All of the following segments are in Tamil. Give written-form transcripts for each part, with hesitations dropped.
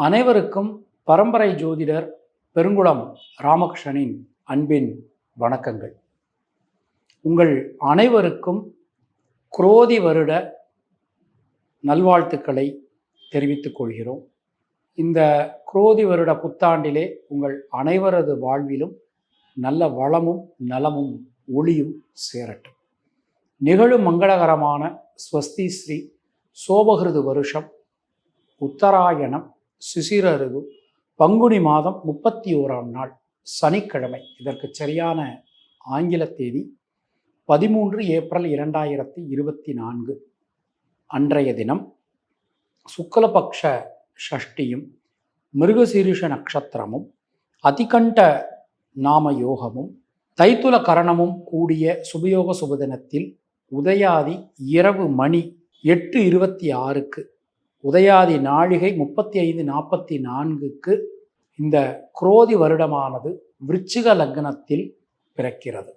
அனைவருக்கும் பரம்பரை ஜோதிடர் பெருங்குளம் ராமகிருஷ்ணனின் அன்பின் வணக்கங்கள். உங்கள் அனைவருக்கும் குரோதி வருட நல்வாழ்த்துக்களை தெரிவித்துக் கொள்கிறோம். இந்த குரோதி வருட புத்தாண்டிலே உங்கள் அனைவரது வாழ்விலும் நல்ல வளமும் நலமும் ஒளியும் சேரட்டும். நிகழும் மங்களகரமான ஸ்வஸ்தி ஸ்ரீ சோபகிருது வருஷம் உத்தராயணம் சிசிர ரிது பங்குனி மாதம் 31ஆம் நாள் சனிக்கிழமை. இதற்கு சரியான ஆங்கில தேதி 13 ஏப்ரல் 2024. அன்றைய தினம் சுக்லபக்ஷ ஷஷ்டியும் மிருகசீரிஷ நட்சத்திரமும் அதிகண்ட நாம யோகமும் தைத்துல கரணமும் கூடிய சுபயோக சுபதினத்தில் உதயாதி இரவு மணி 8:26க்கு உதயாதி நாழிகை 35:44க்கு இந்த குரோதி வருடமானது விருச்சிக லக்னத்தில் பிறக்கிறது.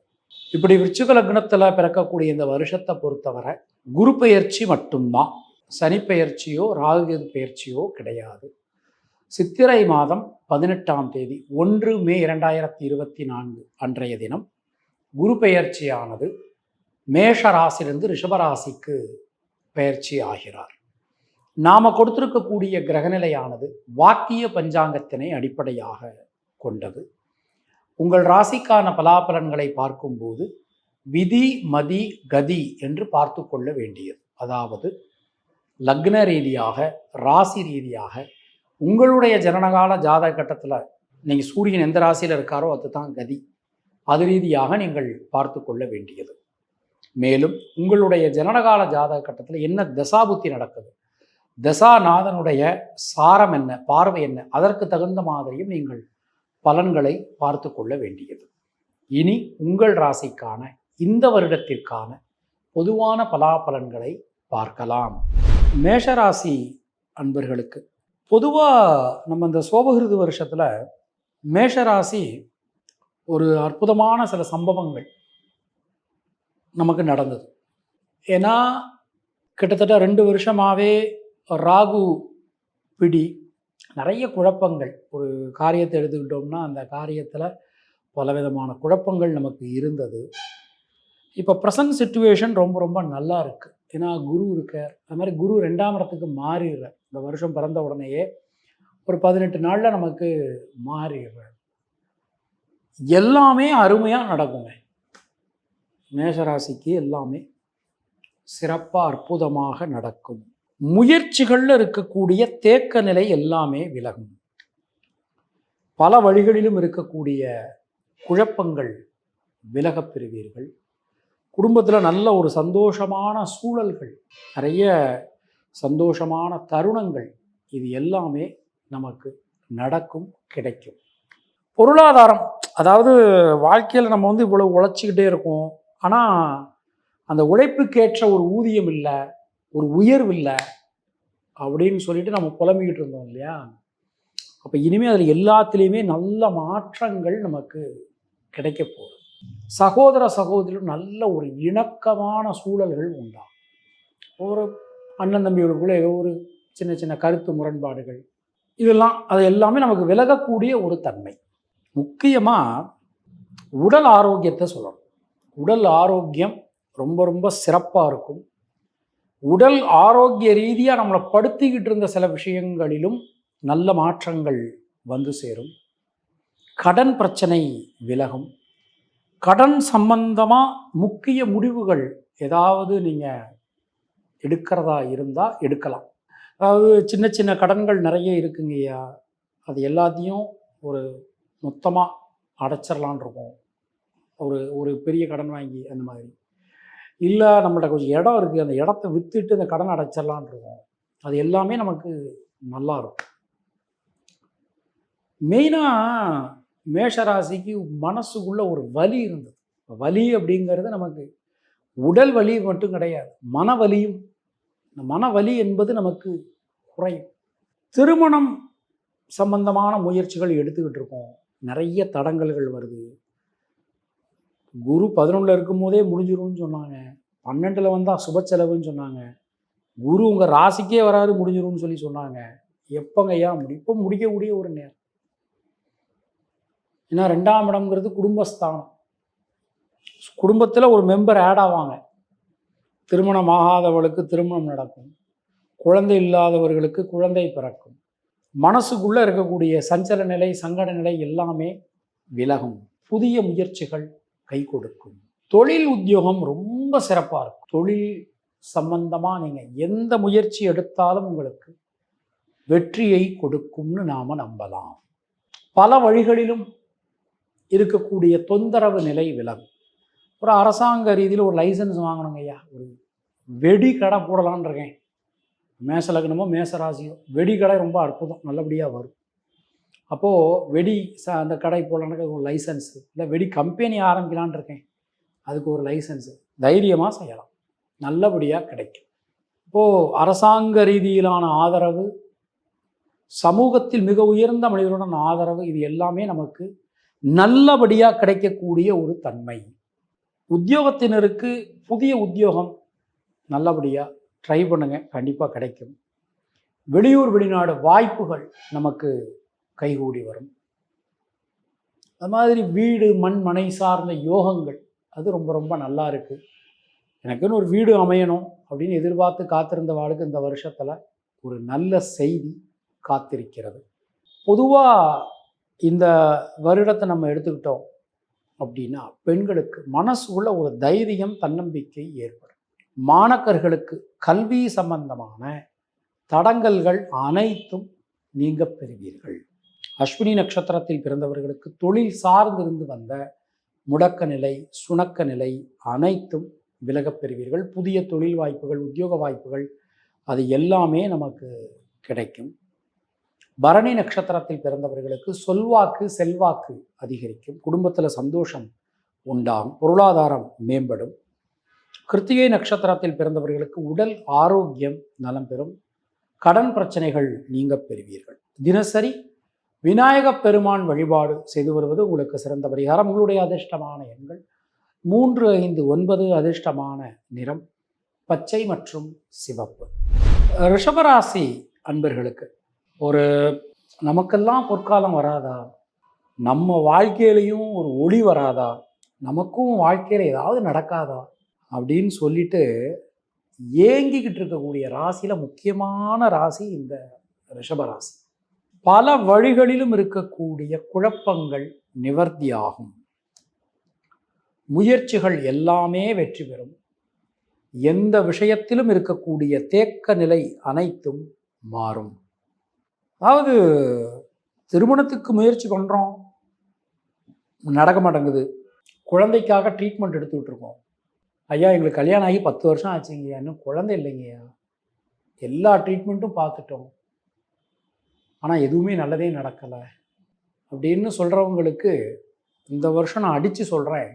இப்படி விருச்சிக லக்னத்தில் பிறக்கக்கூடிய இந்த வருஷத்தை பொறுத்தவரை குரு பெயர்ச்சி மட்டும்தான், சனி பெயர்ச்சியோ ராகுகேது பெயர்ச்சியோ கிடையாது. சித்திரை மாதம் 18ஆம் தேதி 1 மே 2024 அன்றைய தினம் குரு பெயர்ச்சியானது மேஷ ராசியிலிருந்து ரிஷபராசிக்கு பெயர்ச்சி ஆகிறார். நாம் கொடுத்திருக்கக்கூடிய கிரகநிலையானது வாக்கிய பஞ்சாங்கத்தினை அடிப்படையாக கொண்டது. உங்கள் ராசிக்கான பலாபலன்களை பார்க்கும்போது விதி மதி கதி என்று பார்த்து கொள்ள வேண்டியது. அதாவது லக்ன ரீதியாக ராசி ரீதியாக உங்களுடைய ஜனனகால ஜாதக கட்டத்தில் நீங்கள் சூரியன் எந்த ராசியில் இருக்காரோ அதுதான் கதி. அது ரீதியாக நீங்கள் பார்த்து கொள்ள வேண்டியது. மேலும் உங்களுடைய ஜனனகால ஜாதக கட்டத்தில் என்ன தசாபுத்தி நடக்குது, தசாநாதனுடைய சாரம் என்ன, பார்வை என்ன, அதற்கு தகுந்த மாதிரியும் நீங்கள் பலன்களை பார்த்து கொள்ள வேண்டியது. இனி உங்கள் ராசிக்கான இந்த வருடத்திற்கான பொதுவான பலாபலன்களை பார்க்கலாம். மேஷராசி அன்பர்களுக்கு பொதுவாக நம்ம இந்த சோபகிருது வருஷத்தில் மேஷராசி ஒரு அற்புதமான சில சம்பவங்கள் நமக்கு நடந்தது. ஏன்னா கிட்டத்தட்ட 2 வருஷமாகவே ராகு பிடி, நிறைய குழப்பங்கள். ஒரு காரியத்தை எடுத்துக்கிட்டோம்னா அந்த காரியத்தில் பலவிதமான குழப்பங்கள் நமக்கு இருந்தது. இப்போ ப்ரெசன்ட் சிச்சுவேஷன் ரொம்ப ரொம்ப நல்லா இருக்குது. ஏன்னா குரு இருக்கார். அது மாதிரி குரு 2ஆம் இடத்துக்கு மாறிடுறார். இந்த வருஷம் பிறந்த உடனேயே ஒரு 18 நாளில் நமக்கு மாறிடுறார். எல்லாமே அருமையாக நடக்குங்க. மேஷராசிக்கு எல்லாமே சிறப்பாக அற்புதமாக நடக்கும். முயற்சிகளில் இருக்கக்கூடிய தேக்க நிலை எல்லாமே விலகும். பல வழிகளிலும் இருக்கக்கூடிய குழப்பங்கள் விலகப் பெறுவீர்கள். குடும்பத்தில் நல்ல ஒரு சந்தோஷமான சூழல்கள், நிறைய சந்தோஷமான தருணங்கள், இது எல்லாமே நமக்கு நடக்கும், கிடைக்கும். பொருளாதாரம், அதாவது வாழ்க்கையில் நம்ம இவ்வளவு உழைச்சிக்கிட்டே இருக்கோம், ஆனால் அந்த உழைப்புக்கேற்ற ஒரு ஊதியம் இல்லை, ஒரு உயர்வு இல்லை அப்படின்னு சொல்லிட்டு நம்ம புலம்பிக்கிட்டு இருந்தோம் இல்லையா? அப்போ இனிமேல் அதில் எல்லாத்துலேயுமே நல்ல மாற்றங்கள் நமக்கு கிடைக்க போகுது. சகோதர சகோதரியும் நல்ல ஒரு இணக்கமான சூழல்கள் உண்டாகும். ஒரு அண்ணன் தம்பிகளுக்குள்ள ஏதோ ஒரு சின்ன சின்ன கருத்து முரண்பாடுகள், இதெல்லாம் அது எல்லாமே நமக்கு விலகக்கூடிய ஒரு தன்மை. முக்கியமாக உடல் ஆரோக்கியத்தை சொல்லணும். உடல் ஆரோக்கியம் ரொம்ப ரொம்ப சிறப்பாக இருக்கும். உடல் ஆரோக்கிய ரீதியாக நம்மளை படுத்திக்கிட்டு இருந்த சில விஷயங்களிலும் நல்ல மாற்றங்கள் வந்து சேரும். கடன் பிரச்சனை விலகும். கடன் சம்பந்தமாக முக்கிய முடிவுகள் ஏதாவது நீங்கள் எடுக்கிறதா இருந்தால் எடுக்கலாம். அதாவது சின்ன சின்ன கடன்கள் நிறைய இருக்குங்கய்யா, அது எல்லாத்தையும் ஒரு மொத்தமாக அடைச்சிடலான் இருக்கும். ஒரு பெரிய கடன் வாங்கி அந்த மாதிரி இல்லை, நம்மள்ட்ட கொஞ்சம் இடம் இருக்குது, அந்த இடத்த விற்றுட்டு அந்த கடன் அடைச்சிடலான் இருக்கும். அது எல்லாமே நமக்கு நல்லா இருக்கும். மெயினாக மேஷராசிக்கு மனசுக்குள்ள ஒரு வலி இருந்தது. வலி அப்படிங்கிறது நமக்கு உடல் வலி மட்டும் கிடையாது, மனவலியும். இந்த மனவலி என்பது நமக்கு குறையும். திருமணம் சம்பந்தமான முயற்சிகள் எடுத்துக்கிட்டு இருக்கோம், நிறைய தடங்கல்கள் வருது. குரு 11 இருக்கும்போதே முடிஞ்சிரும்னு சொன்னாங்க, 12 வந்தால் சுப செலவுன்னு சொன்னாங்க. குரு உங்கள் ராசிக்கே வராது முடிஞ்சிரும்னு சொல்லி சொன்னாங்க. எப்போங்கய்யா முடியும்? இப்போ முடிக்கக்கூடிய ஒரு நேரம். ஏன்னா 2ஆம் இடம்ங்கிறது குடும்பஸ்தானம். குடும்பத்தில் ஒரு மெம்பர் ஆட் ஆவாங்க. திருமணம் ஆகாதவர்களுக்கு திருமணம் நடக்கும், குழந்தை இல்லாதவர்களுக்கு குழந்தை பிறக்கும், மனசுக்குள்ளே இருக்கக்கூடிய சஞ்சல நிலை, சங்கட நிலை எல்லாமே விலகும், புதிய முயற்சிகள் கை கொடுக்கும், தொழில் உத்தியோகம் ரொம்ப சிறப்பாக இருக்கும். தொழில் சம்பந்தமாக நீங்கள் எந்த முயற்சி எடுத்தாலும் உங்களுக்கு வெற்றியை கொடுக்கும்னு நாம் நம்பலாம். பல வழிகளிலும் இருக்கக்கூடிய தொந்தரவு நிலை விலகும். ஒரு அரசாங்க ரீதியில் ஒரு லைசன்ஸ் வாங்கணுங்க ஐயா, ஒரு வெடி கடை போடலான்னு இருக்கேன், மேச லக்னமோ மேச ராசியோ, வெடி கடை ரொம்ப அற்புதம், நல்லபடியாக வரும். அப்போது வெடி அந்த கடை போடலான்னு ஒரு லைசன்ஸு, இல்லை வெடி கம்பெனி ஆரம்பிக்கலான் இருக்கேன், அதுக்கு ஒரு லைசன்ஸு தைரியமாக செய்யலாம், நல்லபடியாக கிடைக்கும். இப்போது அரசாங்க ரீதியிலான ஆதரவு, சமூகத்தில் மிக உயர்ந்த மனிதருடன் ஆதரவு, இது எல்லாமே நமக்கு நல்லபடியாக கிடைக்கக்கூடிய ஒரு தன்மை. உத்தியோகத்தினருக்கு புதிய உத்தியோகம் நல்லபடியாக ட்ரை பண்ணுங்க, கண்டிப்பாக கிடைக்கும். வெளியூர் வெளிநாடு வாய்ப்புகள் நமக்கு கைகூடி வரும். அது மாதிரி வீடு மண் மனை சார்ந்த யோகங்கள் அது ரொம்ப ரொம்ப நல்லா இருக்குது. எனக்குன்னு ஒரு வீடு அமையணும் அப்படின்னு எதிர்பார்த்து காத்திருந்த வாழ்க்கை இந்த வருஷத்தில் ஒரு நல்ல செய்தி காத்திருக்கிறது. பொதுவாக இந்த வருடத்தை நம்ம எடுத்துக்கிட்டோம் அப்படின்னா பெண்களுக்கு மனசுக்குள்ள ஒரு தைரியம், தன்னம்பிக்கை ஏற்படும். மாணக்கர்களுக்கு கல்வி சம்பந்தமான தடங்கல்கள் அனைத்தும் நீங்க பெறுவீர்கள். அஸ்வினி நட்சத்திரத்தில் பிறந்தவர்களுக்கு தொழில் சார்ந்திருந்து வந்த முடக்க நிலை, சுணக்க நிலை அனைத்தும் விலகப் பெறுவீர்கள். புதிய தொழில் வாய்ப்புகள், உத்தியோக வாய்ப்புகள் அது எல்லாமே நமக்கு கிடைக்கும். பரணி நட்சத்திரத்தில் பிறந்தவர்களுக்கு சொல்வாக்கு செல்வாக்கு அதிகரிக்கும். குடும்பத்தில் சந்தோஷம் உண்டாகும், பொருளாதாரம் மேம்படும். கிருத்திகை நட்சத்திரத்தில் பிறந்தவர்களுக்கு உடல் ஆரோக்கியம் நலம் பெறும். கடன் பிரச்சனைகள் நீங்க பெறுவீர்கள். தினசரி விநாயகப் பெருமான் வழிபாடு செய்து வருவது உங்களுக்கு சிறந்த பரிகாரம். உங்களுடைய அதிர்ஷ்டமான எண்கள் 3, 5, 9. அதிர்ஷ்டமான நிறம் பச்சை மற்றும் சிவப்பு. ரிஷபராசி அன்பர்களுக்கு ஒரு நமக்கெல்லாம் பொற்காலம் வராதா, நம்ம வாழ்க்கையிலையும் ஒரு ஒளி வராதா, நமக்கும் வாழ்க்கையில் ஏதாவது நடக்காதா அப்படின்னு சொல்லிட்டு ஏங்கிக்கிட்டு இருக்கக்கூடிய ராசியில் முக்கியமான ராசி இந்த ரிஷபராசி. பல வழிகளிலும் இருக்கக்கூடிய குழப்பங்கள் நிவர்த்தியாகும். முயற்சிகள் எல்லாமே வெற்றி பெறும். எந்த விஷயத்திலும் இருக்கக்கூடிய தேக்க நிலை அனைத்தும் மாறும். அதாவது திருமணத்துக்கு முயற்சி பண்ணுறோம், நடக்க மாட்டேங்குது. குழந்தைக்காக ட்ரீட்மெண்ட் எடுத்துக்கிட்டு இருக்கோம். ஐயா எங்களுக்கு கல்யாணம் ஆகி 10 வருஷம் ஆச்சுங்கய்யா, இன்னும் குழந்தை இல்லைங்கய்யா, எல்லா ட்ரீட்மெண்ட்டும் பார்த்துட்டோம், ஆனால் எதுவுமே நல்லதே நடக்கலை அப்படின்னு சொல்கிறவங்களுக்கு இந்த வருஷம் நான் அடித்து சொல்கிறேன்,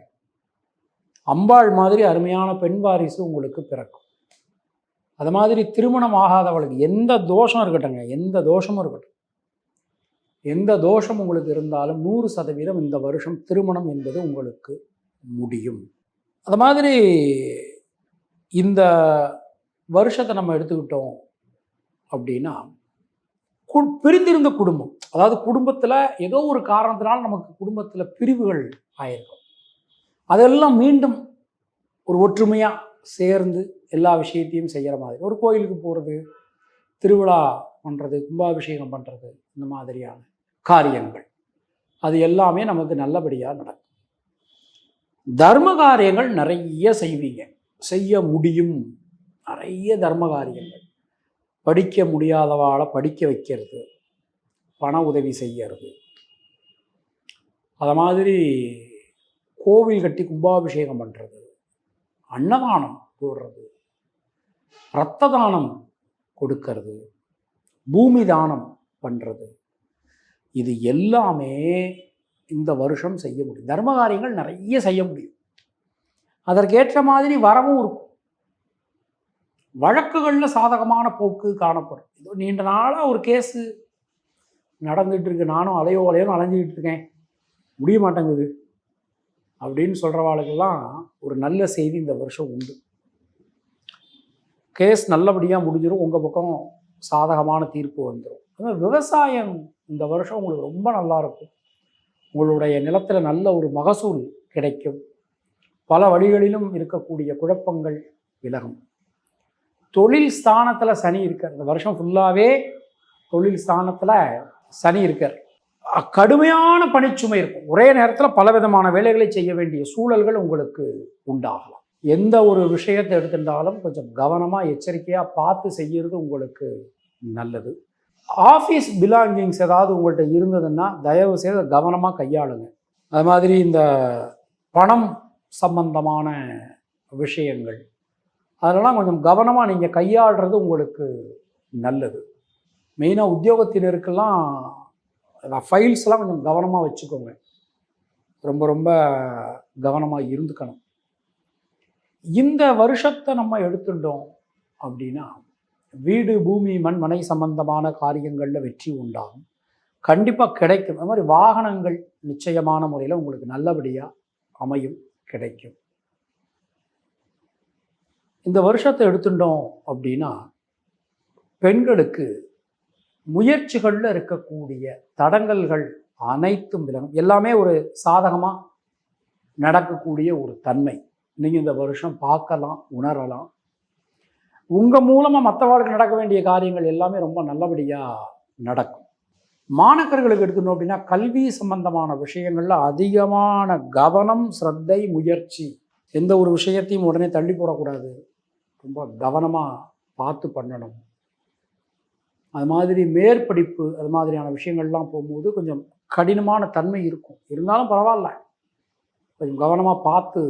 அம்பாள் மாதிரி அருமையான பெண் வாரிசு உங்களுக்கு பிறக்கும். அது மாதிரி திருமணம் ஆகாதவளுக்கு எந்த தோஷம் இருக்கட்டுங்க, எந்த தோஷமும் இருக்கட்டும், எந்த தோஷம் உங்களுக்கு இருந்தாலும் 100% இந்த வருஷம் திருமணம் என்பது உங்களுக்கு முடியும். அது மாதிரி இந்த வருஷத்தை நம்ம எடுத்துக்கிட்டோம் அப்படின்னா பிரிந்திருந்த குடும்பம், அதாவது குடும்பத்தில் ஏதோ ஒரு காரணத்தினால் நமக்கு குடும்பத்தில் பிரிவுகள் ஆயிருக்கும், அதெல்லாம் மீண்டும் ஒரு ஒற்றுமையாக சேர்ந்து எல்லா விஷயத்தையும் செய்கிற மாதிரி, ஒரு கோயிலுக்கு போகிறது, திருவிழா பண்ணுறது, கும்பாபிஷேகம் பண்ணுறது, இந்த மாதிரியான காரியங்கள் அது எல்லாமே நமக்கு நல்லபடியாக நடக்கும். தர்ம காரியங்கள் நிறைய செய்வீங்க, செய்ய முடியும். நிறைய தர்ம காரியங்கள், படிக்க முடியாதவாளை படிக்க வைக்கிறது, பண உதவி செய்யறது, அது மாதிரி கோவில் கட்டி கும்பாபிஷேகம் பண்ணுறது, அன்னதானம் போடுறது, இரத்த தானம் கொடுக்கறது, பூமி தானம் பண்ணுறது, இது எல்லாமே இந்த வருஷம் செய்ய முடியும். தர்ம காரியங்கள் நிறைய செய்ய முடியும். அதற்கேற்ற மாதிரி வரவும் இருக்கும். வழக்குகளில் சாதகமான போக்கு காணப்படும். இதோ நீண்ட நாளாக ஒரு கேஸு நடந்துகிட்டு இருக்கு, நானும் அலையோன்னு அலைஞ்சிக்கிட்டு இருக்கேன், முடிய மாட்டேங்குது அப்படின்னு சொல்கிறவாளுக்கெல்லாம் ஒரு நல்ல செய்தி இந்த வருஷம் உண்டு. கேஸ் நல்லபடியாக முடிஞ்சிடும், உங்கள் பக்கம் சாதகமான தீர்ப்பு வந்துடும். அதுமாதிரி விவசாயம் இந்த வருஷம் உங்களுக்கு ரொம்ப நல்லாயிருக்கும். உங்களுடைய நிலத்தில் நல்ல ஒரு மகசூல் கிடைக்கும். பல வழிகளிலும் இருக்கக்கூடிய குழப்பங்கள் விலகும். தொழில் ஸ்தானத்தில் சனி இருக்கார். இந்த வருஷம் ஃபுல்லாகவே தொழில் ஸ்தானத்தில் சனி இருக்கார். கடுமையான பணிச்சுமை இருக்கும். ஒரே நேரத்தில் பலவிதமான வேலைகளை செய்ய வேண்டிய சூழல்கள் உங்களுக்கு உண்டாகலாம். எந்த ஒரு விஷயத்தை எடுத்துட்டாலும் கொஞ்சம் கவனமாக எச்சரிக்கையாக பார்த்து செய்கிறது உங்களுக்கு நல்லது. ஆஃபீஸ் பிலாங்கிங்ஸ் ஏதாவது உங்கள்கிட்ட இருந்ததுன்னா தயவு செய்து கவனமாக கையாளுங்க. அது மாதிரி இந்த பணம் சம்பந்தமான விஷயங்கள் அதெல்லாம் கொஞ்சம் கவனமாக நீங்கள் கையாளுறது உங்களுக்கு நல்லது. மெயினாக உத்தியோகத்தினருக்கெல்லாம் ஃபைல்ஸ்லாம் கொஞ்சம் கவனமாக வச்சுக்கோங்க. ரொம்ப ரொம்ப கவனமாக இருந்துக்கணும். இந்த வருஷத்தை நம்ம எடுத்துட்டோம் அப்படின்னா வீடு, பூமி, மண், மனை சம்பந்தமான காரியங்களில் வெற்றி உண்டாகும். கண்டிப்பாக கிடைக்கும். அது மாதிரி வாகனங்கள் நிச்சயமான முறையில் உங்களுக்கு நல்லபடியாக அமையும், கிடைக்கும். இந்த வருஷத்தை எடுத்துட்டோம் அப்படின்னா பெண்களுக்கு முயற்சிகளில் இருக்கக்கூடிய தடங்கல்கள் அனைத்தும் விலகும். எல்லாமே ஒரு சாதகமாக நடக்கக்கூடிய ஒரு தன்மை நீங்கள் இந்த வருஷம் பார்க்கலாம், உணரலாம். உங்கள் மூலமாக மற்றவர்களுக்கு நடக்க வேண்டிய காரியங்கள் எல்லாமே ரொம்ப நல்லபடியாக நடக்கும். மாணவர்களுக்கு எடுத்துட்டோம் அப்படின்னா கல்வி சம்பந்தமான விஷயங்களில் அதிகமான கவனம், சிரத்தை, முயற்சி. எந்த ஒரு விஷயத்தையும் உடனே தள்ளி போடக்கூடாது. ரொம்ப கவனமாக பார்த்து பண்ணணும். அது மாதிரி மேற்படிப்பு அது மாதிரியான விஷயங்கள்லாம் போகும்போது கொஞ்சம் கடினமான தன்மை இருக்கும். இருந்தாலும் பரவாயில்ல, கொஞ்சம் கவனமாக பார்த்து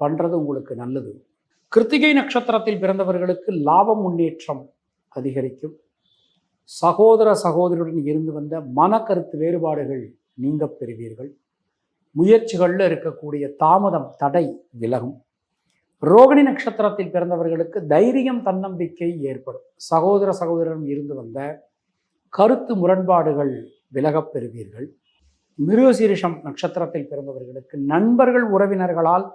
பண்ணுறது உங்களுக்கு நல்லது. கிருத்திகை நட்சத்திரத்தில் பிறந்தவர்களுக்கு லாபம், முன்னேற்றம் அதிகரிக்கும். சகோதர சகோதரியுடன் இருந்து வந்த மனக்கருத்து வேறுபாடுகள் நீங்க பெறுவீர்கள். முயற்சிகளில் இருக்கக்கூடிய தாமதம், தடை விலகும். ரோகிணி நட்சத்திரத்தில் பிறந்தவர்களுக்கு தைரியம், தன்னம்பிக்கை ஏற்படும். சகோதர சகோதரன் இருந்து வந்த கருத்து முரண்பாடுகள் விலகப் பெறுவீர்கள். மிருகசீரிஷம் நட்சத்திரத்தில் பிறந்தவர்களுக்கு நண்பர்கள், உறவினர்களால்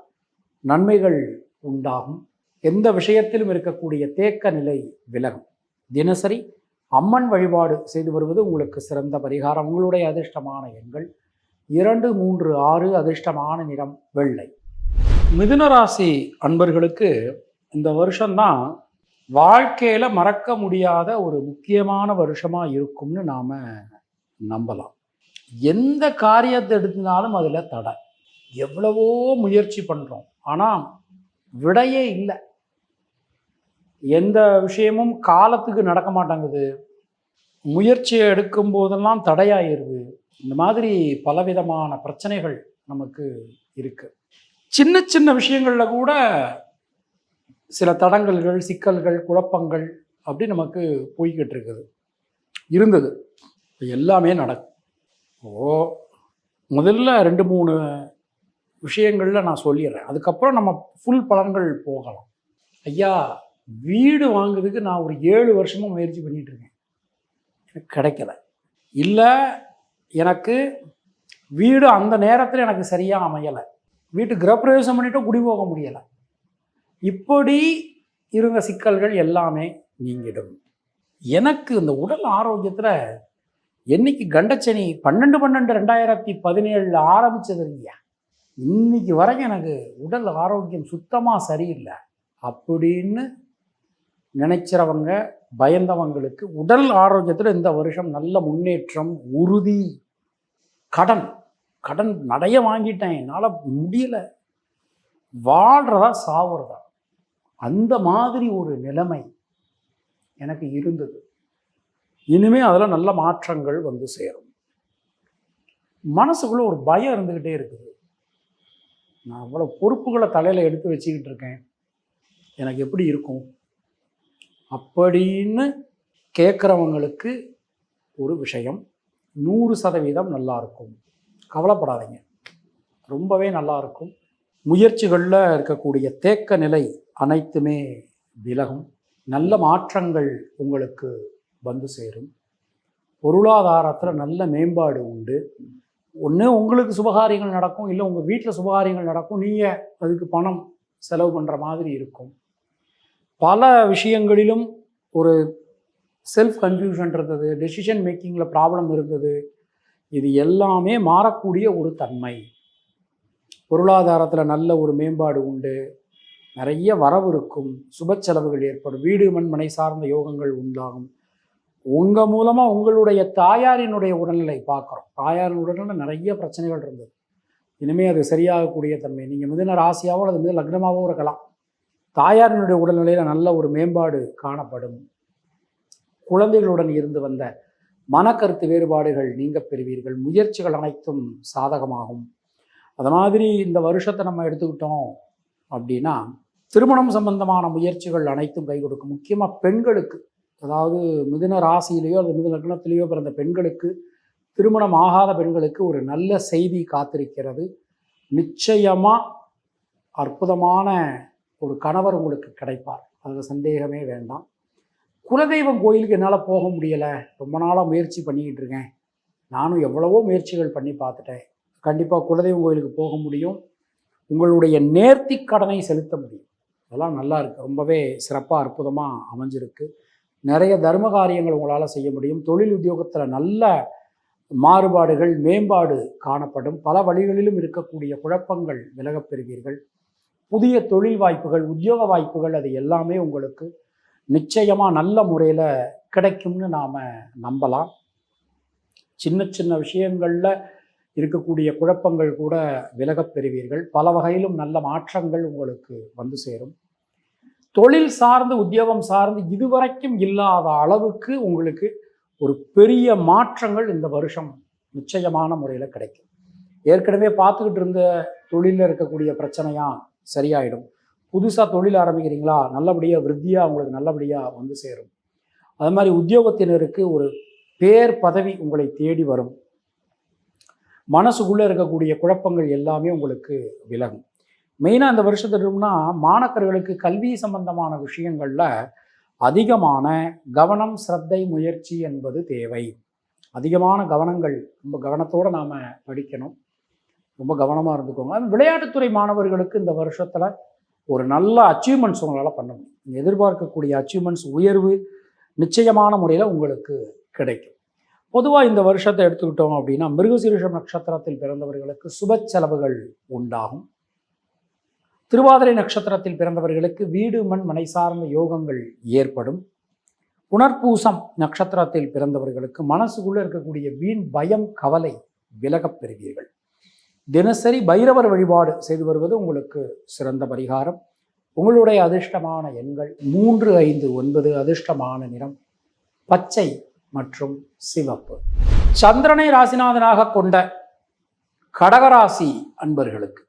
நன்மைகள் உண்டாகும். எந்த விஷயத்திலும் இருக்கக்கூடிய தேக்க நிலை விலகும். தினசரி அம்மன் வழிபாடு செய்து வருவது உங்களுக்கு சிறந்த பரிகாரம். உங்களுடைய அதிர்ஷ்டமான எண்கள் 2, 3, 6. அதிர்ஷ்டமான நிறம் வெள்ளை. மிதுன ராசி அன்பர்களுக்கு இந்த வருஷம்தான் வாழ்க்கையில் மறக்க முடியாத ஒரு முக்கியமான வருஷமாக இருக்கும்னு நாம் நம்பலாம். எந்த காரியத்தை எடுத்தினாலும் அதில் தடை. எவ்வளவோ முயற்சி பண்ணுறோம், ஆனால் விடையே இல்லை. எந்த விஷயமும் காலத்துக்கு நடக்க மாட்டேங்குது. முயற்சியை எடுக்கும் போதெல்லாம் தடையாயிருது. இந்த மாதிரி பலவிதமான பிரச்சனைகள் நமக்கு இருக்கு. சின்ன சின்ன விஷயங்களில் கூட சில தடங்கல்கள், சிக்கல்கள், குழப்பங்கள் அப்படி நமக்கு போய்கிட்டு இருந்தது. எல்லாமே நடக்கும். முதல்ல 2, 3 விஷயங்களில் நான் சொல்லிடுறேன். அதுக்கப்புறம் நம்ம ஃபுல் பலன்கள் போகலாம். ஐயா, வீடு வாங்குறதுக்கு நான் ஒரு 7 வருஷமாக முயற்சி பண்ணிகிட்ருக்கேன், எனக்கு கிடைக்கல. இல்லை, எனக்கு வீடு அந்த நேரத்தில் எனக்கு சரியாக அமையலை, வீட்டு கிரகப்பிரவேசம் பண்ணிவிட்டு குடி போக முடியலை. இப்படி இருந்த சிக்கல்கள் எல்லாமே நீங்கிடும். எனக்கு இந்த உடல் ஆரோக்கியத்தில் என்னைக்கு கண்டச்சனி 12/12/2017 ஆரம்பித்தது இல்லையா, இன்னைக்கு வரைக்கும் எனக்கு உடல் ஆரோக்கியம் சுத்தமாக சரியில்லை அப்படின்னு நினைக்கிறவங்க, பயந்தவங்களுக்கு உடல் ஆரோக்கியத்தில் இந்த வருஷம் நல்ல முன்னேற்றம் உறுதி. கடன் நிறைய வாங்கிட்டேன், என்னால் முடியலை, வாழ்கிறதா சாவுறதா, அந்த மாதிரி ஒரு நிலைமை எனக்கு இருந்தது. இனிமேல் அதில் நல்ல மாற்றங்கள் வந்து சேரும். மனசுக்குள்ளே ஒரு பயம் இருந்துக்கிட்டே இருக்குது. நான் அவ்வளோ பொறுப்புகளை தலையில் எடுத்து வச்சுக்கிட்டு இருக்கேன், எனக்கு எப்படி இருக்கும் அப்படின்னு கேட்குறவங்களுக்கு ஒரு விஷயம் 100% நல்லாயிருக்கும். கவலைப்படாதீங்க, ரொம்பவே நல்லாயிருக்கும். முயற்சிகளில் இருக்கக்கூடிய தேக்க நிலை அனைத்துமே விலகும். நல்ல மாற்றங்கள் உங்களுக்கு வந்து சேரும். பொருளாதாரத்தில் நல்ல மேம்பாடு உண்டு. ஒன்று உங்களுக்கு சுபகாரியங்கள் நடக்கும், இல்லை உங்கள் வீட்டில் சுபகாரியங்கள் நடக்கும், நீங்கள் அதுக்கு பணம் செலவு பண்ணுற மாதிரி இருக்கும். பல விஷயங்களிலும் ஒரு செல்ஃப் கன்ஃபியூஷன் இருந்தது, டெசிஷன் மேக்கிங்கில் ப்ராப்ளம் இருந்தது, இது எல்லாமே மாறக்கூடிய ஒரு தன்மை. பொருளாதாரத்தில் நல்ல ஒரு மேம்பாடு உண்டு, நிறைய வரவு இருக்கும், சுப செலவுகள் ஏற்படும், வீடு மண் மனை சார்ந்த யோகங்கள் உண்டாகும். உங்கள் மூலமாக உங்களுடைய தாயாரினுடைய உடல்நிலை பார்க்குறோம். தாயாரின் உடல்நிலை நிறைய பிரச்சனைகள் இருந்தது, இனிமேல் அது சரியாகக்கூடிய தன்மை. நீங்கள் மிதுன ராசியாவோ அல்லது மிதுன லக்னமாகவோ இருக்கலாம். தாயாரினுடைய உடல்நிலையில் நல்ல ஒரு மேம்பாடு காணப்படும். குழந்தைகளுடன் இருந்து வந்த மனக்கருத்து வேறுபாடுகள் நீங்க பெறுவீர்கள். முயற்சிகள் அனைத்தும் சாதகமாகும். அது மாதிரி இந்த வருஷத்தை நம்ம எடுத்துக்கிட்டோம் அப்படின்னா, திருமணம் சம்பந்தமான முயற்சிகள் அனைத்தும் கை கொடுக்கும். முக்கியமாக பெண்களுக்கு, அதாவது மிதுன ராசியிலேயோ அல்லது மிதுன லக்னத்திலேயோ பிறந்த பெண்களுக்கு, திருமணம் ஆகாத பெண்களுக்கு ஒரு நல்ல செய்தி காத்திருக்கிறது. நிச்சயமாக அற்புதமான ஒரு கணவர் உங்களுக்கு கிடைப்பார், அதில் சந்தேகமே வேண்டாம். குலதெய்வம் கோயிலுக்கு என்னால் போக முடியலை, ரொம்ப நாளாக முயற்சி பண்ணிக்கிட்டு இருக்கேன், நானும் எவ்வளவோ முயற்சிகள் பண்ணி பார்த்துட்டேன். கண்டிப்பாக குலதெய்வம் கோயிலுக்கு போக முடியும். உங்களுடைய நேர்த்தி கடனை செலுத்த முடியும். அதெல்லாம் நல்லா இருக்குது, ரொம்பவே சிறப்பாக அற்புதமாக அமைஞ்சிருக்கு. நிறைய தர்ம காரியங்கள் உங்களால் செய்ய முடியும். தொழில் உத்தியோகத்தில் நல்ல மாறுபாடுகள் மேம்பாடு காணப்படும். பல வழிகளிலும் இருக்கக்கூடிய குழப்பங்கள் விலகப் பெறுவீர்கள். புதிய தொழில் வாய்ப்புகள், உத்தியோக வாய்ப்புகள், அது எல்லாமே உங்களுக்கு நிச்சயமாக நல்ல முறையில் கிடைக்கும்னு நாம் நம்பலாம். சின்ன சின்ன விஷயங்களில் இருக்கக்கூடிய குழப்பங்கள் கூட விலகப் பெறுவீர்கள். பல வகையிலும் நல்ல மாற்றங்கள் உங்களுக்கு வந்து சேரும். தொழில் சார்ந்து உத்தியோகம் சார்ந்து இதுவரைக்கும் இல்லாத அளவுக்கு உங்களுக்கு ஒரு பெரிய மாற்றங்கள் இந்த வருஷம் நிச்சயமான முறையில் கிடைக்கும். ஏற்கனவே பார்த்துக்கிட்டு இருந்த தொழிலில் இருக்கக்கூடிய பிரச்சனையா சரியாயிடும். புதுசாக தொழில் ஆரம்பிக்கிறீங்களா, நல்லபடியாக விருத்தியாக உங்களுக்கு நல்லபடியாக வந்து சேரும். அது மாதிரி உத்தியோகத்தினருக்கு ஒரு பேர் பதவி உங்களை தேடி வரும். மனசுக்குள்ளே இருக்கக்கூடிய குழப்பங்கள் எல்லாமே உங்களுக்கு விலகும். மெயினாக இந்த வருஷத்துக்குனா மாணக்கர்களுக்கு கல்வி சம்பந்தமான விஷயங்களில் அதிகமான கவனம், சிரத்தை, முயற்சி என்பது தேவை. அதிகமான கவனங்கள், ரொம்ப கவனத்தோடு நாம் படிக்கணும், ரொம்ப கவனமாக இருந்துக்கோங்க. விளையாட்டுத்துறை மாணவர்களுக்கு இந்த வருஷத்தில் ஒரு நல்ல அச்சீவ்மெண்ட்ஸ் உங்களால் பண்ண முடியும். நீங்கள் எதிர்பார்க்கக்கூடிய அச்சீவ்மெண்ட்ஸ், உயர்வு நிச்சயமான முறையில் உங்களுக்கு கிடைக்கும். பொதுவாக இந்த வருஷத்தை எடுத்துக்கிட்டோம் அப்படின்னா, மிருகசீரிஷம் நட்சத்திரத்தில் பிறந்தவர்களுக்கு சுப செலவுகள் உண்டாகும். திருவாதிரை நட்சத்திரத்தில் பிறந்தவர்களுக்கு வீடு மண் மனை சார்ந்த யோகங்கள் ஏற்படும். புனர்பூசம் நட்சத்திரத்தில் பிறந்தவர்களுக்கு மனசுக்குள்ளே இருக்கக்கூடிய வீண் பயம், கவலை விலகப் பெறுவீர்கள். தினசரி பைரவர் வழிபாடு செய்து வருவது உங்களுக்கு சிறந்த பரிகாரம். உங்களுடைய அதிர்ஷ்டமான எண்கள் 3, 5, 9. அதிர்ஷ்டமான நிறம் பச்சை மற்றும் சிவப்பு. சந்திரனை ராசிநாதனாக கொண்ட கடகராசி அன்பர்களுக்கு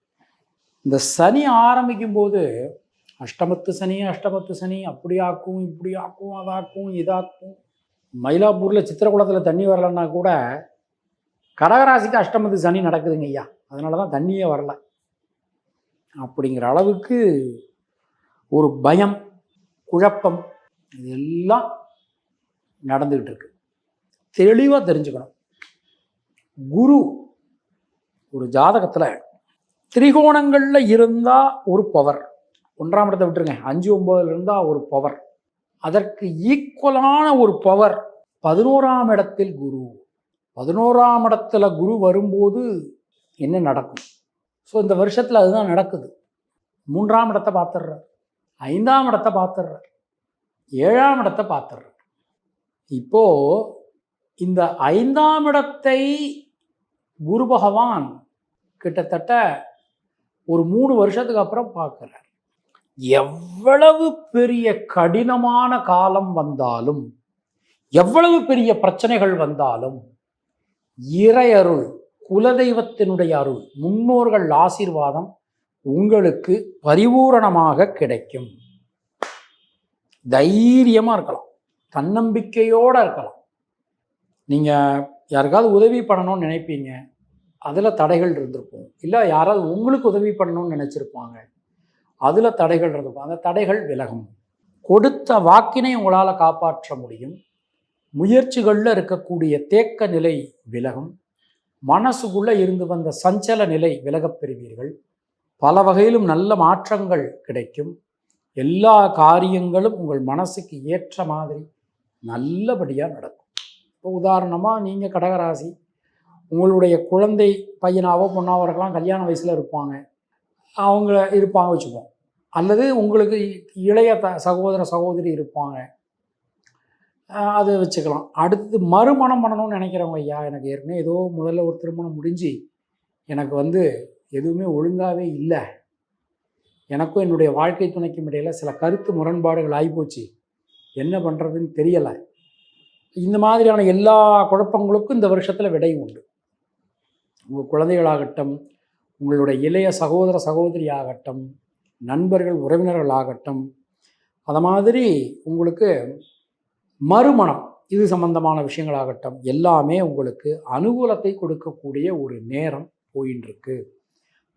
இந்த சனி ஆரம்பிக்கும் போது அஷ்டமத்து சனி அப்படி ஆக்கும், இப்படி ஆக்கும், அதாக்கும், இதாக்கும். மயிலாப்பூரில் சித்திரகுளத்தில் தண்ணி வரலன்னா கூட கடகராசிக்கு அஷ்டமத்து சனி நடக்குதுங்க ஐயா, அதனால தான் தண்ணியே வரல அப்படிங்கிற அளவுக்கு ஒரு பயம், குழப்பம் இதெல்லாம் நடந்துக்கிட்டு இருக்கு. தெளிவாக தெரிஞ்சுக்கணும். குரு ஒரு ஜாதகத்தில் திரிகோணங்களில் இருந்தால் ஒரு பவர், 1ஆம் இடத்தை விட்டுருங்க, 5, 9 இருந்தால் ஒரு பவர். அதற்கு ஈக்குவலான ஒரு பவர் 11ஆம் இடத்தில் குரு. 11ஆம் இடத்துல குரு வரும்போது என்ன நடக்கும்? ஸோ இந்த வருஷத்தில் அதுதான் நடக்குது. 3ஆம் இடத்தை பார்த்துடுறார், 5ஆம் இடத்தை பார்த்துடுறார், 7ஆம் இடத்தை பார்த்துடுறார். இப்போது இந்த 5ஆம் இடத்தை குரு பகவான் கிட்டத்தட்ட ஒரு 3 வருஷத்துக்கு அப்புறம் பார்க்குறார். எவ்வளவு பெரிய கடினமான காலம் வந்தாலும், எவ்வளவு பெரிய பிரச்சனைகள் வந்தாலும், இறையருள், குலதெய்வத்தினுடைய அருள், முன்னோர்கள் ஆசீர்வாதம் உங்களுக்கு பரிபூரணமாக கிடைக்கும். தைரியமாக இருக்கலாம், தன்னம்பிக்கையோடு இருக்கலாம். நீங்கள் யாருக்காவது உதவி பண்ணணும்னு நினைப்பீங்க, அதில் தடைகள் இருந்திருக்கும். இல்லை யாராவது உங்களுக்கு உதவி பண்ணணும்னு நினச்சிருப்பாங்க, அதில் தடைகள் இருந்திருக்கும். அந்த தடைகள் விலகும். கொடுத்த வாக்கினை உங்களால் காப்பாற்ற முடியும். முயற்சிகளில் இருக்கக்கூடிய தேக்க நிலை விலகும். மனசுக்குள்ளே இருந்து வந்த சஞ்சல நிலை விலகப் பெறுவீர்கள். பல வகையிலும் நல்ல மாற்றங்கள் கிடைக்கும். எல்லா காரியங்களும் உங்கள் மனசுக்கு ஏற்ற மாதிரி நல்லபடியாக நடக்கும். இப்போ உதாரணமாக நீங்கள் கடகராசி, உங்களுடைய குழந்தை பையனாவோ பொண்ணாவோ இருக்கலாம், கல்யாண வயசில் இருப்பாங்க, அவங்க இருப்பாங்க வச்சுப்போம். அல்லது உங்களுக்கு இளைய சகோதர சகோதரி இருப்பாங்க, அதை வச்சுக்கலாம். அடுத்து மறுமணம் பண்ணணும்னு நினைக்கிறவங்க, ஐயா எனக்கு ஏற்கனவே ஏதோ முதல்ல ஒரு திருமணம் முடிஞ்சு எனக்கு எதுவுமே ஒழுங்காகவே இல்லை, எனக்கும் என்னுடைய வாழ்க்கை துணைக்கும் இடையில் சில கருத்து முரண்பாடுகள் ஆகிப்போச்சு, என்ன பண்ணுறதுன்னு தெரியலை. இந்த மாதிரியான எல்லா குழப்பங்களுக்கும் இந்த வருஷத்தில் விடை உண்டு. உங்கள் குழந்தைகளாகட்டும், உங்களுடைய இளைய சகோதர சகோதரி ஆகட்டும், நண்பர்கள் உறவினர்கள் ஆகட்டும், அது மாதிரி உங்களுக்கு மறுமணம் இது சம்பந்தமான விஷயங்களாகட்டும், எல்லாமே உங்களுக்கு அனுகூலத்தை கொடுக்கக்கூடிய ஒரு நேரம் போயின்னு இருக்கு.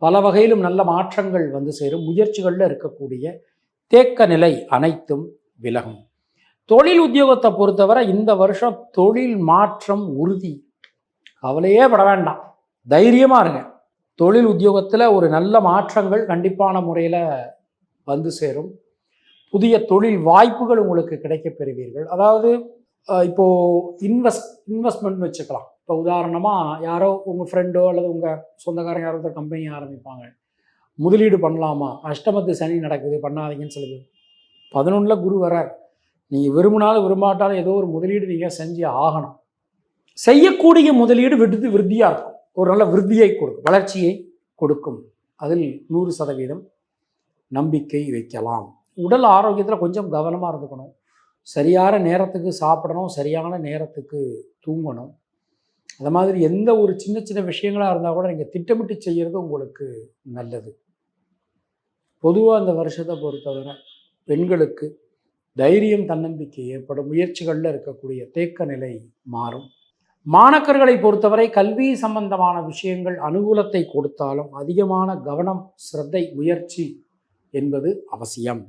பல வகையிலும் நல்ல மாற்றங்கள் வந்து சேரும். முயற்சிகளில் இருக்கக்கூடிய தேக்க நிலை அனைத்தும் விலகும். தொழில் உத்தியோகத்தை பொறுத்தவரை இந்த வருஷம் தொழில் மாற்றம் உறுதி. கவலையே பட வேண்டாம், தைரியமாக இருங்க. தொழில் உத்தியோகத்தில் ஒரு நல்ல மாற்றங்கள் கண்டிப்பான முறையில் வந்து சேரும். புதிய தொழில் வாய்ப்புகள் உங்களுக்கு கிடைக்க பெறுவீர்கள். அதாவது இப்போது இன்வெஸ்ட்மெண்ட் வச்சுக்கலாம். இப்போ உதாரணமாக யாரோ உங்கள் ஃப்ரெண்டோ அல்லது உங்கள் சொந்தக்காரங்க யாரோ ஒரு கம்பெனி ஆரம்பிப்பாங்க, முதலீடு பண்ணலாமா, அஷ்டமத்து சனி நடக்குது பண்ணாதீங்கன்னு சொல்லுது. 11 குரு வரார். நீங்கள் விரும்பினாலும் விரும்பாட்டாலும் ஏதோ ஒரு முதலீடு நீங்கள் செஞ்சு ஆகணும். செய்யக்கூடிய முதலீடு விருத்தியாக இருக்கும், ஒரு நல்ல விருத்தியை கொடுக்கும், வளர்ச்சியை கொடுக்கும். அதில் 100% நம்பிக்கை வைக்கலாம். உடல் ஆரோக்கியத்தில் கொஞ்சம் கவனமாக இருந்துக்கணும். சரியான நேரத்துக்கு சாப்பிடணும், சரியான நேரத்துக்கு தூங்கணும். அது மாதிரி எந்த ஒரு சின்ன சின்ன விஷயங்களாக இருந்தால் கூட நீங்கள் திட்டமிட்டு செய்கிறது உங்களுக்கு நல்லது. பொதுவாக அந்த வருஷத்தை பொறுத்தவரை பெண்களுக்கு தைரியம் தன்னம்பிக்கை ஏற்படும். முயற்சிகளில் இருக்கக்கூடிய தேக்க நிலை மாறும். மாணக்கர்களை பொறுத்தவரை கல்வி சம்பந்தமான விஷயங்கள் அனுகூலத்தை கொடுத்தாலும் அதிகமான கவனம், சிரத்தை, முயற்சி என்பது அவசியம்.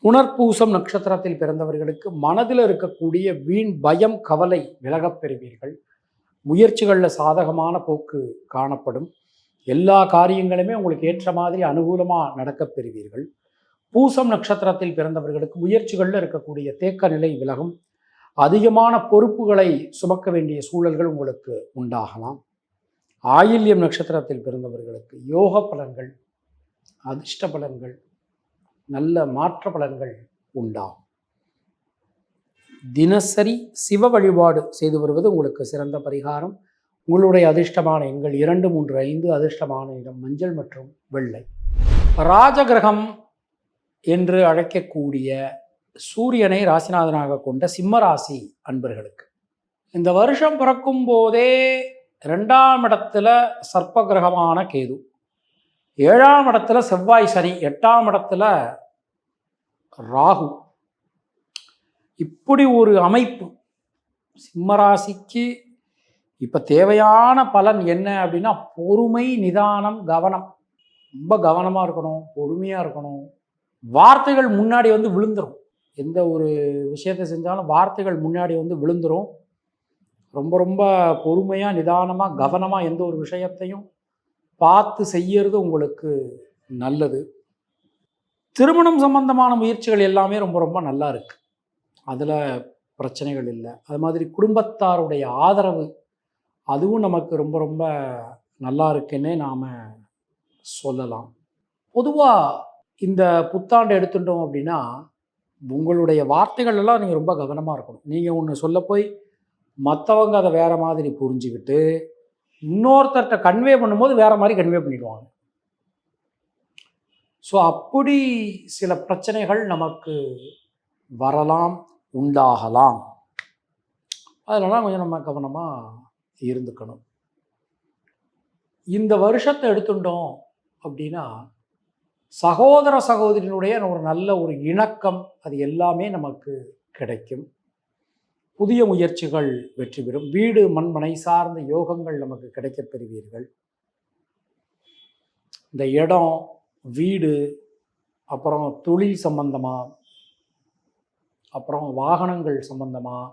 புனர்பூசம் நட்சத்திரத்தில் பிறந்தவர்களுக்கு மனதில் இருக்கக்கூடிய வீண் பயம், கவலை விலகப் பெறுவீர்கள். முயற்சிகளில் சாதகமான போக்கு காணப்படும். எல்லா காரியங்களுமே உங்களுக்கு ஏற்ற மாதிரி அனுகூலமாக நடக்கப் பெறுவீர்கள். பூசம் நட்சத்திரத்தில் பிறந்தவர்களுக்கு முயற்சிகளில் இருக்கக்கூடிய தேக்க நிலை விலகும். அதிகமான பொறுப்புகளை சுமக்க வேண்டிய சூழல்கள் உங்களுக்கு உண்டாகலாம். ஆயில்யம் நட்சத்திரத்தில் பிறந்தவர்களுக்கு யோக பலன்கள், அதிர்ஷ்ட பலன்கள், நல்ல மாற்ற பலன்கள் உண்டாகும். தினசரி சிவ வழிபாடு செய்து வருவது உங்களுக்கு சிறந்த பரிகாரம். உங்களுடைய அதிர்ஷ்டமான எண்கள் 2, 3, 5. அதிர்ஷ்டமான இடம் மஞ்சள் மற்றும் வெள்ளை. ராஜகிரகம் என்று அழைக்கக்கூடிய சூரியனை ராசிநாதனாக கொண்ட சிம்மராசி அன்பர்களுக்கு இந்த வருஷம் பிறக்கும் போதே 2ஆம் இடத்துல சர்ப்ப கிரகமான கேது, 7ஆம் இடத்துல செவ்வாய் சனி, 8ஆம் இடத்துல ராகு, இப்படி ஒரு அமைப்பு சிம்மராசிக்கு இப்போ தேவையான பலன் என்ன அப்படின்னா பொறுமை, நிதானம், கவனம். ரொம்ப கவனமாக இருக்கணும், பொறுமையாக இருக்கணும். வார்த்தைகள் முன்னாடி விழுந்துடும். எந்த ஒரு விஷயத்தை செஞ்சாலும் வார்த்தைகள் முன்னாடி விழுந்துடும். ரொம்ப ரொம்ப பொறுமையாக, நிதானமாக, கவனமாக எந்த ஒரு விஷயத்தையும் பார்த்து செய்யறது உங்களுக்கு நல்லது. திருமணம் சம்பந்தமான முயற்சிகள் எல்லாமே ரொம்ப ரொம்ப நல்லா இருக்கு, அதில் பிரச்சனைகள் இல்லை. அது மாதிரி குடும்பத்தாருடைய ஆதரவு அதுவும் நமக்கு ரொம்ப ரொம்ப நல்லா இருக்குன்னே நாம் சொல்லலாம். பொதுவாக இந்த புத்தாண்டு எடுத்துட்டோம் அப்படின்னா உங்களுடைய வார்த்தைகள் எல்லாம் நீங்கள் ரொம்ப கவனமாக இருக்கணும். நீங்கள் ஒன்று சொல்ல போய் மற்றவங்க அதை வேறு மாதிரி புரிஞ்சுக்கிட்டு இன்னொருத்தர்கிட்ட கன்வே பண்ணும்போது வேறு மாதிரி கன்வே பண்ணிடுவாங்க. ஸோ அப்படி சில பிரச்சனைகள் நமக்கு வரலாம், உண்டாகலாம். அதனால கொஞ்சம் நம்ம கவனமாக இருந்துக்கணும். இந்த வருஷத்தை எடுத்துட்டோம் அப்படின்னா சகோதர சகோதரியினுடைய ஒரு நல்ல ஒரு இணக்கம் அது எல்லாமே நமக்கு கிடைக்கும். புதிய முயற்சிகள் வெற்றி பெறும். வீடு மண்மனை சார்ந்த யோகங்கள் நமக்கு கிடைக்கப் பெறுவீர்கள். இந்த இடம், வீடு, அப்புறம் தொழில் சம்பந்தமாக, அப்புறம் வாகனங்கள் சம்பந்தமாக,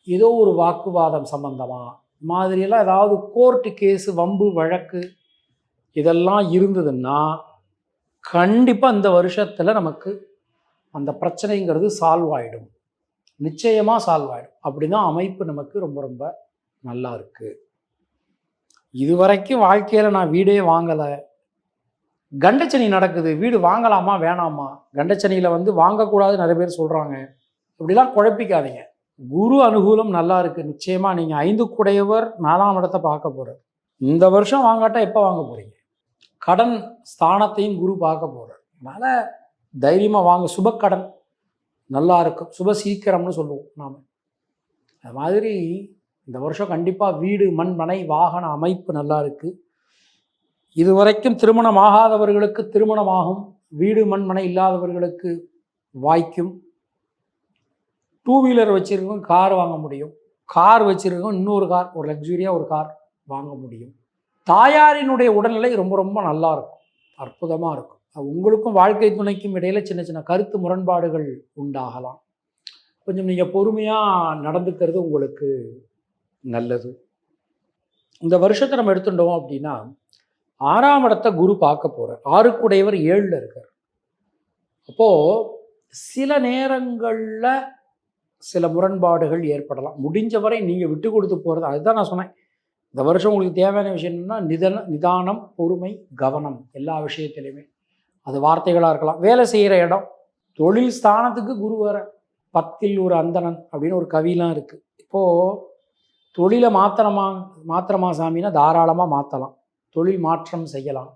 ஏதோ ஒரு வாக்குவாதம் சம்பந்தமாக மாதிரியெல்லாம் ஏதாவது கோர்ட்டு கேஸு, வம்பு வழக்கு இதெல்லாம் இருந்ததுன்னா கண்டிப்பாக இந்த வருஷத்தில் நமக்கு அந்த பிரச்சனைங்கிறது சால்வ் ஆகிடும். நிச்சயமாக சால்வ் ஆகிடும். அப்படி தான் அமைப்பு நமக்கு ரொம்ப ரொம்ப நல்லா இருக்குது. இதுவரைக்கும் வாழ்க்கையில் நான் வீடே வாங்கலை, கண்டச்சனி நடக்குது, வீடு வாங்கலாமா வேணாமா, கண்டச்சனியில் வாங்கக்கூடாது நிறைய பேர் சொல்கிறாங்க, இப்படிலாம் குழப்பிக்காதீங்க. குரு அனுகூலம் நல்லா இருக்குது. நிச்சயமாக நீங்கள் 5 கூடையவர் 4ஆம் இடத்தை பார்க்க போகிறார். இந்த வருஷம் வாங்காட்டா எப்போ வாங்க போகிறீங்க? கடன் ஸ்தானத்தையும் குரு பார்க்க போகிறார். அதனால் தைரியமாக வாங்க. சுபக்கடன் நல்லா இருக்கும், சுப சீக்கிரம்னு சொல்லுவோம் நாம். அது மாதிரி இந்த வருஷம் கண்டிப்பாக வீடு மண் மனை வாகன அமைப்பு நல்லா இருக்குது. இதுவரைக்கும் திருமணம் ஆகாதவர்களுக்கு திருமணமாகும், வீடு மண் மனை இல்லாதவர்களுக்கு வாய்க்கும். 2 வீலர் வச்சுருக்கோம், கார் வாங்க முடியும். கார் வச்சுருக்கோம், இன்னொரு கார், ஒரு லக்ஸுரியாக ஒரு கார் வாங்க முடியும். தாயாரினுடைய உடல்நிலை ரொம்ப ரொம்ப நல்லா இருக்கும், அற்புதமாக இருக்கும். உங்களுக்கும் வாழ்க்கை துணைக்கும் இடையில் சின்ன சின்ன கருத்து முரண்பாடுகள் உண்டாகலாம். கொஞ்சம் நீங்கள் பொறுமையாக நடந்துக்கிறது உங்களுக்கு நல்லது. இந்த வருஷத்தை நம்ம எடுத்துட்டோம் அப்படின்னா 6ஆம் இடத்தை குரு பார்க்க போகிறார். 6க்குடையவர் 7ல் இருக்கார். அப்போது சில நேரங்களில் சில முரண்பாடுகள் ஏற்படலாம். முடிஞ்ச வரை நீங்கள் விட்டு கொடுத்து போகிறது, அதுதான் நான் சொன்னேன். இந்த வருஷம் உங்களுக்கு தேவையான விஷயம் என்னென்னா நிதானம், பொறுமை, கவனம் எல்லா விஷயத்திலையுமே. அது வார்த்தைகளாக இருக்கலாம், வேலை செய்கிற இடம், தொழில் ஸ்தானத்துக்கு குரு வர 10ல் ஒரு அந்தணன் அப்படின்னு ஒரு கவிலாம் இருக்குது. இப்போது தொழிலை மாத்திரமா சாமின்னா தாராளமாக மாற்றலாம், தொழில் மாற்றம் செய்யலாம்.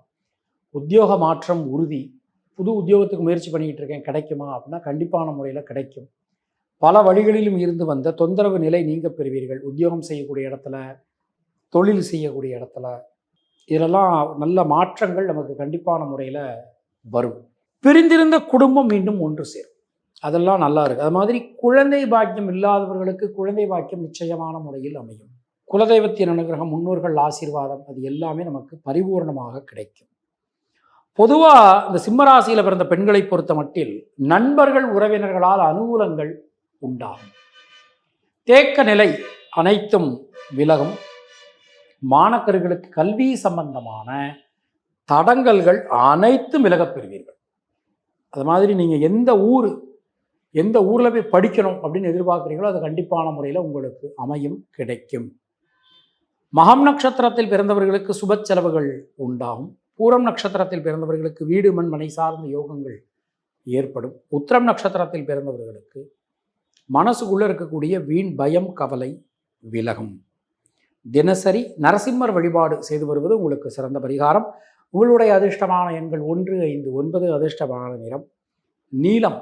உத்தியோக மாற்றம் உறுதி. புது உத்தியோகத்துக்கு முயற்சி பண்ணிக்கிட்டு இருக்கேன், கிடைக்குமா அப்படின்னா கண்டிப்பான முறையில் கிடைக்கும். பல வழிகளிலும் இருந்து வந்த தொந்தரவு நிலை நீங்க பெறுவீர்கள். உத்தியோகம் செய்யக்கூடிய இடத்துல, தொழில் செய்யக்கூடிய இடத்துல, இதெல்லாம் நல்ல மாற்றங்கள் நமக்கு கண்டிப்பான முறையில் வரும். பிரிந்திருந்த குடும்பம் மீண்டும் ஒன்று சேரும், அதெல்லாம் நல்லா இருக்குது. அது மாதிரி குழந்தை பாக்கியம் இல்லாதவர்களுக்கு குழந்தை பாக்கியம் நிச்சயமான முறையில் அமையும். குலதெய்வத்தின் அனுகிரகம், முன்னோர்கள் ஆசீர்வாதம், அது எல்லாமே நமக்கு பரிபூர்ணமாக கிடைக்கும். பொதுவாக இந்த சிம்மராசியில் பிறந்த பெண்களை பொறுத்த மட்டில் நண்பர்கள் உறவினர்களால் அனுகூலங்கள் உண்டாகும். தேக்க நிலை அனைத்தும் விலகும். மாணக்கர்களுக்கு கல்வி சம்பந்தமான தடங்கல்கள் அனைத்தும் விலகப் பெறுவீர்கள். அது மாதிரி நீங்கள் எந்த ஊரில் போய் படிக்கணும் அப்படின்னு எதிர்பார்க்குறீங்களோ அது கண்டிப்பான முறையில் உங்களுக்கு அமையும், கிடைக்கும். மகம் நட்சத்திரத்தில் பிறந்தவர்களுக்கு சுப செலவுகள் உண்டாகும். பூரம் நட்சத்திரத்தில் பிறந்தவர்களுக்கு வீடு மண் மனை சார்ந்த யோகங்கள் ஏற்படும். உத்திரம் நட்சத்திரத்தில் பிறந்தவர்களுக்கு மனசுக்குள்ளே இருக்கக்கூடிய வீண் பயம் கவலை விலகும். தினசரி நரசிம்மர் வழிபாடு செய்து வருவது உங்களுக்கு சிறந்த பரிகாரம். உங்களுடைய அதிர்ஷ்டமான எண்கள் 1, 5, 9. அதிர்ஷ்டமான நிறம் நீலம்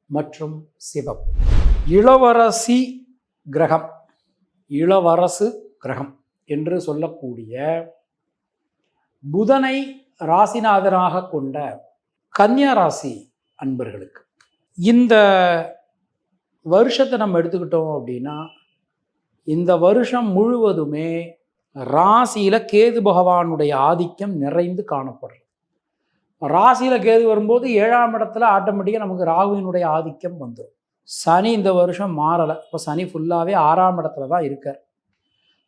மற்றும் சிவப்பு. இளவரசி கிரகம், இளவரசு கிரகம் என்று சொல்லக்கூடிய புதனை ராசிநாதனாக கொண்ட கன்னியா ராசி அன்பர்களுக்கு இந்த வருஷத்தை நம்ம எடுத்துக்கிட்டோம் அப்படின்னா, இந்த வருஷம் முழுவதுமே ராசியில் கேது பகவானுடைய ஆதிக்கம் நிறைந்து காணப்படுறது. ராசியில் கேது வரும்போது 7ஆம் இடத்துல ஆட்டோமேட்டிக்காக நமக்கு ராகுவினுடைய ஆதிக்கம் வந்துடும். சனி இந்த வருஷம் மாறலை. இப்போ சனி ஃபுல்லாகவே 6ஆம் இடத்துல தான் இருக்கார்.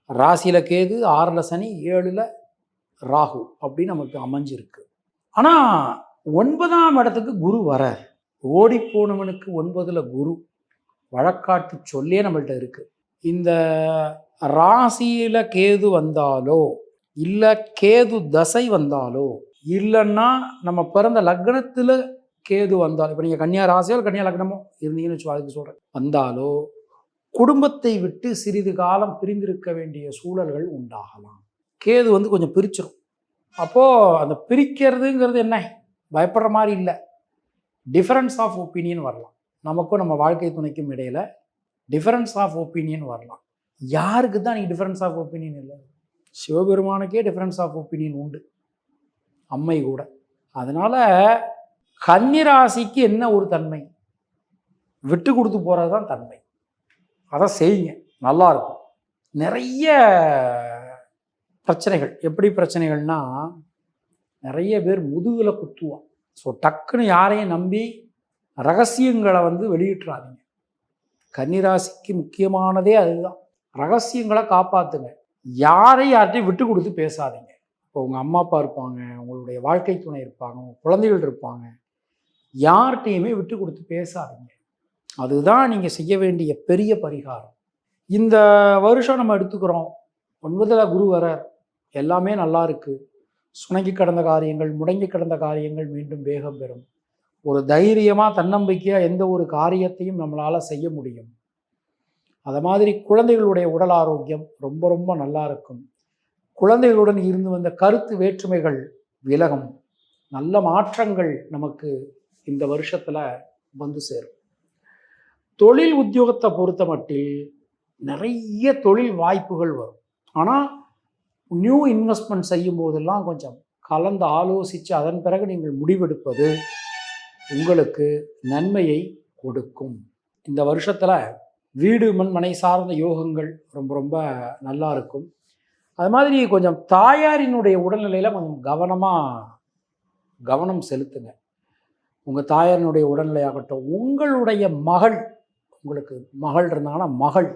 ராசியில் கேது, 6ல் சனி, 7ல் ராகு அப்படின்னு நமக்கு அமைஞ்சிருக்கு. ஆனால் 9ஆம் இடத்துக்கு குரு வர, ஓடிப்போனவனுக்கு 9ல் குரு வழக்காட்டு சொல்லே நம்மள்கிட்ட இருக்கு. இந்த ராசியில் கேது வந்தாலோ இல்லை கேது தசை வந்தாலோ இல்லைன்னா நம்ம பிறந்த லக்னத்தில் கேது வந்தாலும், இப்போ நீங்கள் கன்னியா ராசியோ கன்னியா லக்னமோ இருந்தீங்கன்னு வச்சு அதுக்கு சொல்கிறேன், வந்தாலோ குடும்பத்தை விட்டு சிறிது காலம் பிரிந்திருக்க வேண்டிய சூழல்கள் உண்டாகலாம். கேது கொஞ்சம் பிரிச்சிடும். அப்போது அந்த பிரிக்கிறதுங்கிறது என்ன பயப்படுற மாதிரி இல்லை, டிஃபரன்ஸ் ஆஃப் ஒப்பீனியன் வரலாம். நமக்கும் நம்ம வாழ்க்கை துணைக்கும் இடையில் டிஃபரன்ஸ் ஆஃப் ஒப்பீனியன் வரலாம். யாருக்கு தான் நீங்கள் டிஃபரன்ஸ் ஆஃப் ஒப்பீனியன் இல்லை? சிவபெருமானுக்கே டிஃபரன்ஸ் ஆஃப் ஒப்பீனியன் உண்டு, அம்மை கூட. அதனால் கன்னிராசிக்கு என்ன ஒரு தன்மை? விட்டு கொடுத்து போகிறது தான் தன்மை. அதை செய்யுங்க, நல்லாயிருக்கும். நிறைய பிரச்சனைகள், எப்படி பிரச்சனைகள்னா, நிறைய பேர் முதுகில் குத்துவான். ஸோ டக்குன்னு யாரையும் நம்பி ரகசியங்களை வெளியிட்டுறாதீங்க. கன்னிராசிக்கு முக்கியமானதே அதுதான். ரகசியங்களை காப்பாற்றுங்க. யார்கிட்டையும் விட்டு கொடுத்து பேசாதீங்க. இப்போ உங்கள் அம்மா அப்பா இருப்பாங்க, உங்களுடைய வாழ்க்கை துணை இருப்பாங்க, உங்கள் குழந்தைகள் இருப்பாங்க, யார்கிட்டையுமே விட்டு கொடுத்து பேசாதீங்க. அதுதான் நீங்கள் செய்ய வேண்டிய பெரிய பரிகாரம். இந்த வருஷம் நம்ம எடுத்துக்கிறோம், 9ல் குரு வரார், எல்லாமே நல்லா இருக்குது. சுணங்கி கிடந்த காரியங்கள், முடங்கி கிடந்த காரியங்கள் மீண்டும் வேகம் பெறும். ஒரு தைரியமாக தன்னம்பிக்கையாக எந்த ஒரு காரியத்தையும் நம்மளால் செய்ய முடியும். அது மாதிரி குழந்தைகளுடைய உடல் ஆரோக்கியம் ரொம்ப ரொம்ப நல்லா இருக்கும். குழந்தைகளுடன் இருந்து வந்த கருத்து வேற்றுமைகள் விலகும். நல்ல மாற்றங்கள் நமக்கு இந்த வருஷத்தில் வந்து சேரும். தொழில் உத்தியோகத்தை பொறுத்த மட்டில் நிறைய தொழில் வாய்ப்புகள் வரும். ஆனால் நியூ இன்வெஸ்ட்மெண்ட் செய்யும் போதெல்லாம் கொஞ்சம் கலந்து ஆலோசித்து அதன் பிறகு நீங்கள் முடிவெடுப்பது உங்களுக்கு நன்மையை கொடுக்கும். இந்த வருஷத்தில் வீடு மனை சார்ந்த யோகங்கள் ரொம்ப ரொம்ப நல்லா இருக்கும். அது மாதிரி கொஞ்சம் தாயாரினுடைய உடல்நிலையில் கொஞ்சம் கவனம் செலுத்துங்க. உங்கள் தாயாரினுடைய உடல்நிலையாகட்டும், உங்களுடைய மகள், உங்களுக்கு மகள் இருந்தாங்கன்னா மகள்,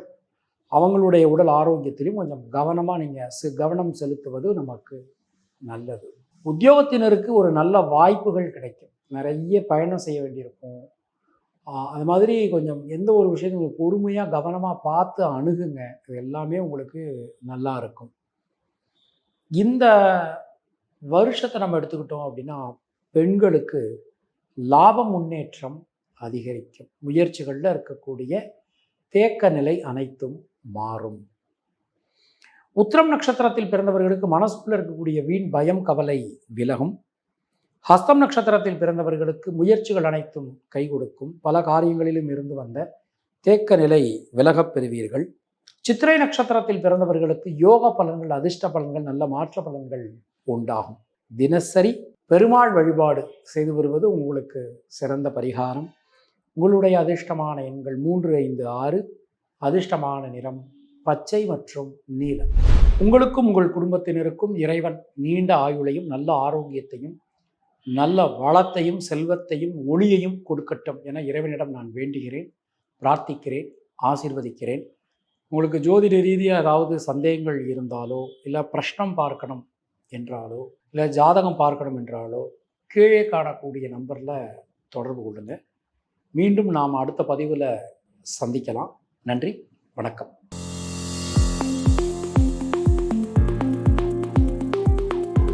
அவங்களுடைய உடல் ஆரோக்கியத்திலையும் கொஞ்சம் கவனமாக நீங்கள் கவனம் செலுத்துவது நமக்கு நல்லது. உத்தியோகத்தினருக்கு ஒரு நல்ல வாய்ப்புகள் கிடைக்கும். நிறைய பயணம் செய்ய வேண்டியிருக்கும். அது மாதிரி கொஞ்சம் எந்த ஒரு விஷயத்தையும் நீங்கள் பொறுமையாக கவனமாக பார்த்து அணுகுங்க. இது எல்லாமே உங்களுக்கு நல்லா இருக்கும். இந்த வருஷத்தை நம்ம எடுத்துக்கிட்டோம் அப்படின்னா பெண்களுக்கு லாப முன்னேற்றம் அதிகரிக்கும். முயற்சிகளில் இருக்கக்கூடிய தேக்க நிலை அனைத்தும் மாறும். உத்திரம் நட்சத்திரத்தில் பிறந்தவர்களுக்கு மனசுக்குள்ள இருக்கக்கூடிய வீண் பயம் கவலை விலகும். ஹஸ்தம் நட்சத்திரத்தில் பிறந்தவர்களுக்கு முயற்சிகள் அனைத்தும் கை கொடுக்கும். பல காரியங்களிலும் இருந்து வந்த தேக்க நிலை விலகப் பெறுவீர்கள். சித்திரை நட்சத்திரத்தில் பிறந்தவர்களுக்கு யோக பலன்கள், அதிர்ஷ்ட பலன்கள், நல்ல மாற்ற பலன்கள் உண்டாகும். தினசரி பெருமாள் வழிபாடு செய்து வருவது உங்களுக்கு சிறந்த பரிகாரம். உங்களுடைய அதிர்ஷ்டமான எண்கள் 3, 5, 6. அதிர்ஷ்டமான நிறம் பச்சை மற்றும் நீலம். உங்களுக்கும் உங்கள் குடும்பத்தினருக்கும் இறைவன் நீண்ட ஆயுளையும் நல்ல ஆரோக்கியத்தையும் நல்ல வளத்தையும் செல்வத்தையும் ஒளியையும் கொடுக்கட்டும் என இறைவனிடம் நான் வேண்டுகிறேன், பிரார்த்திக்கிறேன், ஆசீர்வதிக்கிறேன். உங்களுக்கு ஜோதிட ரீதியாக ஏதாவது சந்தேகங்கள் இருந்தாலோ, இல்லை பிரஷ்னம் பார்க்கணும் என்றாலோ, இல்லை ஜாதகம் பார்க்கணும் என்றாலோ கீழே காணக்கூடிய நம்பரில் தொடர்பு கொள்ளுங்கள். மீண்டும் நாம் அடுத்த பதிவில் சந்திக்கலாம். நன்றி, வணக்கம்.